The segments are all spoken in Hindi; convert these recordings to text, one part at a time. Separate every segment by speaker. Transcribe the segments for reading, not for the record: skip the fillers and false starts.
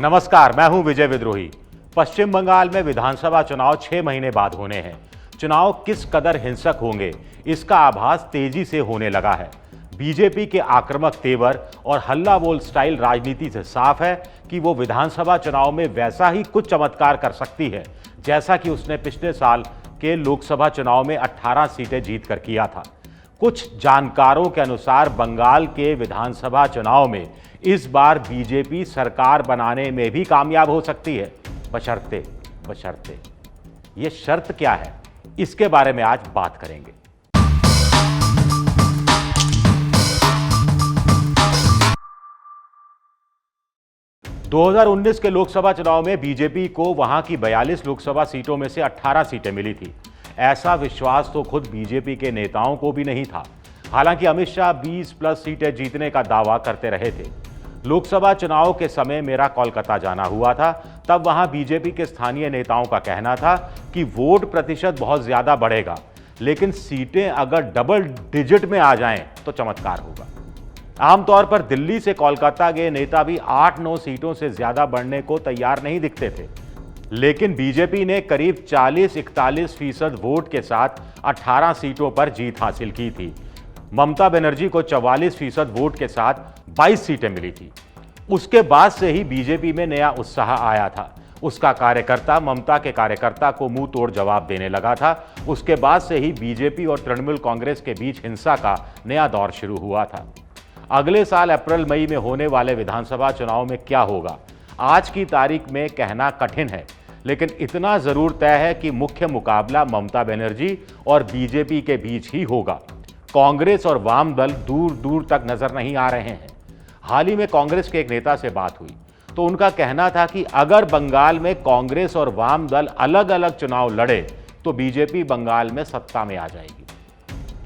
Speaker 1: नमस्कार, मैं हूं विजय विद्रोही। पश्चिम बंगाल में विधानसभा चुनाव 6 महीने बाद होने हैं। चुनाव किस कदर हिंसक होंगे, इसका आभास तेजी से होने लगा है। बीजेपी के आक्रामक तेवर और हल्ला बोल स्टाइल राजनीति से साफ है कि वो विधानसभा चुनाव में वैसा ही कुछ चमत्कार कर सकती है जैसा कि उसने पिछले साल के लोकसभा चुनाव में 18 सीटें जीतकर किया था। कुछ जानकारों के अनुसार बंगाल के विधानसभा चुनाव में इस बार बीजेपी सरकार बनाने में भी कामयाब हो सकती है, बशर्ते। ये शर्त क्या है, इसके बारे में आज बात करेंगे। ...2019 के लोकसभा चुनाव में बीजेपी को वहां की 42 लोकसभा सीटों में से 18 सीटें मिली थी। ऐसा विश्वास तो खुद बीजेपी के नेताओं को भी नहीं था। हालांकि अमित शाह 20+ सीटें जीतने का दावा करते रहे थे। लोकसभा चुनाव के समय मेरा कोलकाता जाना हुआ था। तब वहां बीजेपी के स्थानीय नेताओं का कहना था कि वोट प्रतिशत बहुत ज्यादा बढ़ेगा, लेकिन सीटें अगर डबल डिजिट में आ जाएं तो चमत्कार होगा। आमतौर पर दिल्ली से कोलकाता गए नेता भी 8-9 सीटों से ज्यादा बढ़ने को तैयार नहीं दिखते थे, लेकिन बीजेपी ने करीब 40-41% वोट के साथ 18 सीटों पर जीत हासिल की थी। ममता बनर्जी को 44% वोट के साथ 22 सीटें मिली थी। उसके बाद से ही बीजेपी में नया उत्साह आया था। उसका कार्यकर्ता ममता के कार्यकर्ता को मुंह तोड़ जवाब देने लगा था। उसके बाद से ही बीजेपी और तृणमूल कांग्रेस के बीच हिंसा का नया दौर शुरू हुआ था। अगले साल अप्रैल मई में होने वाले विधानसभा चुनाव में क्या होगा, आज की तारीख में कहना कठिन है, लेकिन इतना जरूर तय है कि मुख्य मुकाबला ममता बनर्जी और बीजेपी के बीच ही होगा। कांग्रेस और वाम दल दूर दूर तक नजर नहीं आ रहे हैं। हाल ही में कांग्रेस के एक नेता से बात हुई तो उनका कहना था कि अगर बंगाल में कांग्रेस और वाम दल अलग अलग चुनाव लड़े तो बीजेपी बंगाल में सत्ता में आ जाएगी।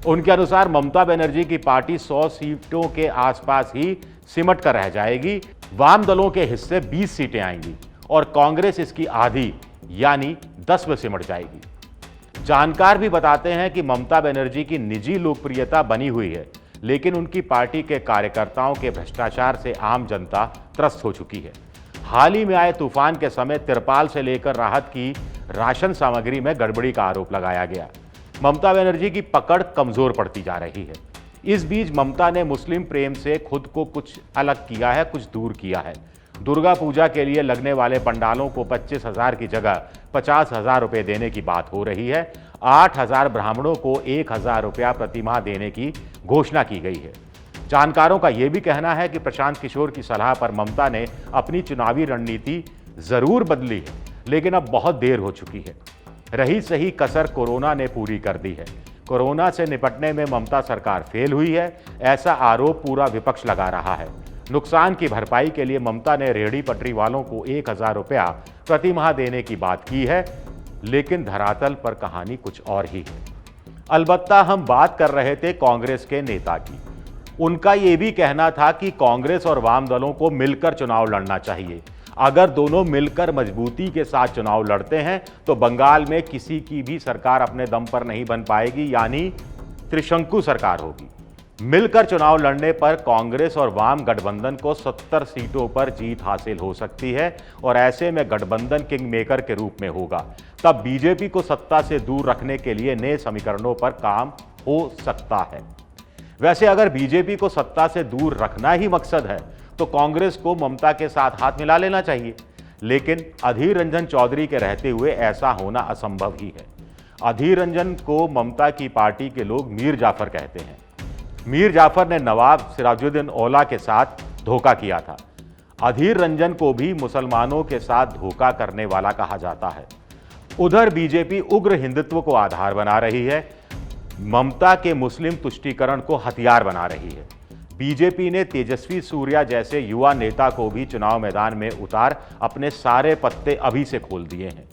Speaker 1: उनके अनुसार ममता बनर्जी की पार्टी 100 सीटों के आसपास ही सिमट कर रह जाएगी। वाम दलों के हिस्से 20 सीटें आएंगी और कांग्रेस इसकी आधी यानी 10 में सिमट जाएगी। जानकार भी बताते हैं कि ममता बनर्जी की निजी लोकप्रियता बनी हुई है, लेकिन उनकी पार्टी के कार्यकर्ताओं के भ्रष्टाचार से आम जनता त्रस्त हो चुकी है। हाल ही में आए तूफान के समय तिरपाल से लेकर राहत की राशन सामग्री में गड़बड़ी का आरोप लगाया गया। ममता बनर्जी की पकड़ कमजोर पड़ती जा रही है। इस बीच ममता ने मुस्लिम प्रेम से खुद को कुछ अलग किया है, कुछ दूर किया है। दुर्गा पूजा के लिए लगने वाले पंडालों को 25,000 की जगह 50,000 रुपये देने की बात हो रही है। 8,000 ब्राह्मणों को 1,000 रुपया प्रतिमाह देने की घोषणा की गई है। जानकारों का यह भी कहना है कि प्रशांत किशोर की सलाह पर ममता ने अपनी चुनावी रणनीति जरूर बदली है, लेकिन अब बहुत देर हो चुकी है। रही सही कसर कोरोना ने पूरी कर दी है। कोरोना से निपटने में ममता सरकार फेल हुई है, ऐसा आरोप पूरा विपक्ष लगा रहा है। नुकसान की भरपाई के लिए ममता ने रेहड़ी पटरी वालों को 1,000 रुपया प्रतिमाह देने की बात की है, लेकिन धरातल पर कहानी कुछ और ही है। अलबत्ता हम बात कर रहे थे कांग्रेस के नेता की। उनका यह भी कहना था कि कांग्रेस और वाम दलों को मिलकर चुनाव लड़ना चाहिए। अगर दोनों मिलकर मजबूती के साथ चुनाव लड़ते हैं तो बंगाल में किसी की भी सरकार अपने दम पर नहीं बन पाएगी, यानी त्रिशंकु सरकार होगी। मिलकर चुनाव लड़ने पर कांग्रेस और वाम गठबंधन को 70 सीटों पर जीत हासिल हो सकती है और ऐसे में गठबंधन किंग मेकर के रूप में होगा। तब बीजेपी को सत्ता से दूर रखने के लिए नए समीकरणों पर काम हो सकता है। वैसे अगर बीजेपी को सत्ता से दूर रखना ही मकसद है तो कांग्रेस को ममता के साथ हाथ मिला लेना चाहिए, लेकिन अधीर रंजन चौधरी के रहते हुए ऐसा होना असंभव ही है। अधीर रंजन को ममता की पार्टी के लोग मीर जाफर कहते हैं। मीर जाफर ने नवाब सिराजुद्दीन औला के साथ धोखा किया था। अधीर रंजन को भी मुसलमानों के साथ धोखा करने वाला कहा जाता है। उधर बीजेपी उग्र हिंदुत्व को आधार बना रही है, ममता के मुस्लिम तुष्टीकरण को हथियार बना रही है। बीजेपी ने तेजस्वी सूर्या जैसे युवा नेता को भी चुनाव मैदान में उतार अपने सारे पत्ते अभी से खोल दिए हैं।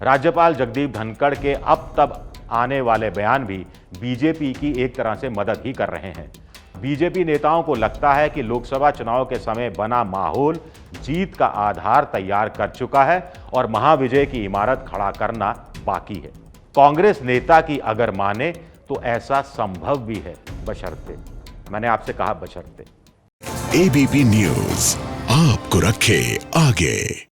Speaker 1: राज्यपाल जगदीप धनखड़ के अब तब आने वाले बयान भी बीजेपी की एक तरह से मदद ही कर रहे हैं। बीजेपी नेताओं को लगता है कि लोकसभा चुनाव के समय बना माहौल जीत का आधार तैयार कर चुका है और महाविजय की इमारत खड़ा करना बाकी है। कांग्रेस नेता की अगर माने तो ऐसा संभव भी है, बशर्ते। मैंने आपसे कहा बशर्ते।
Speaker 2: एबीपी न्यूज आपको रखे आगे।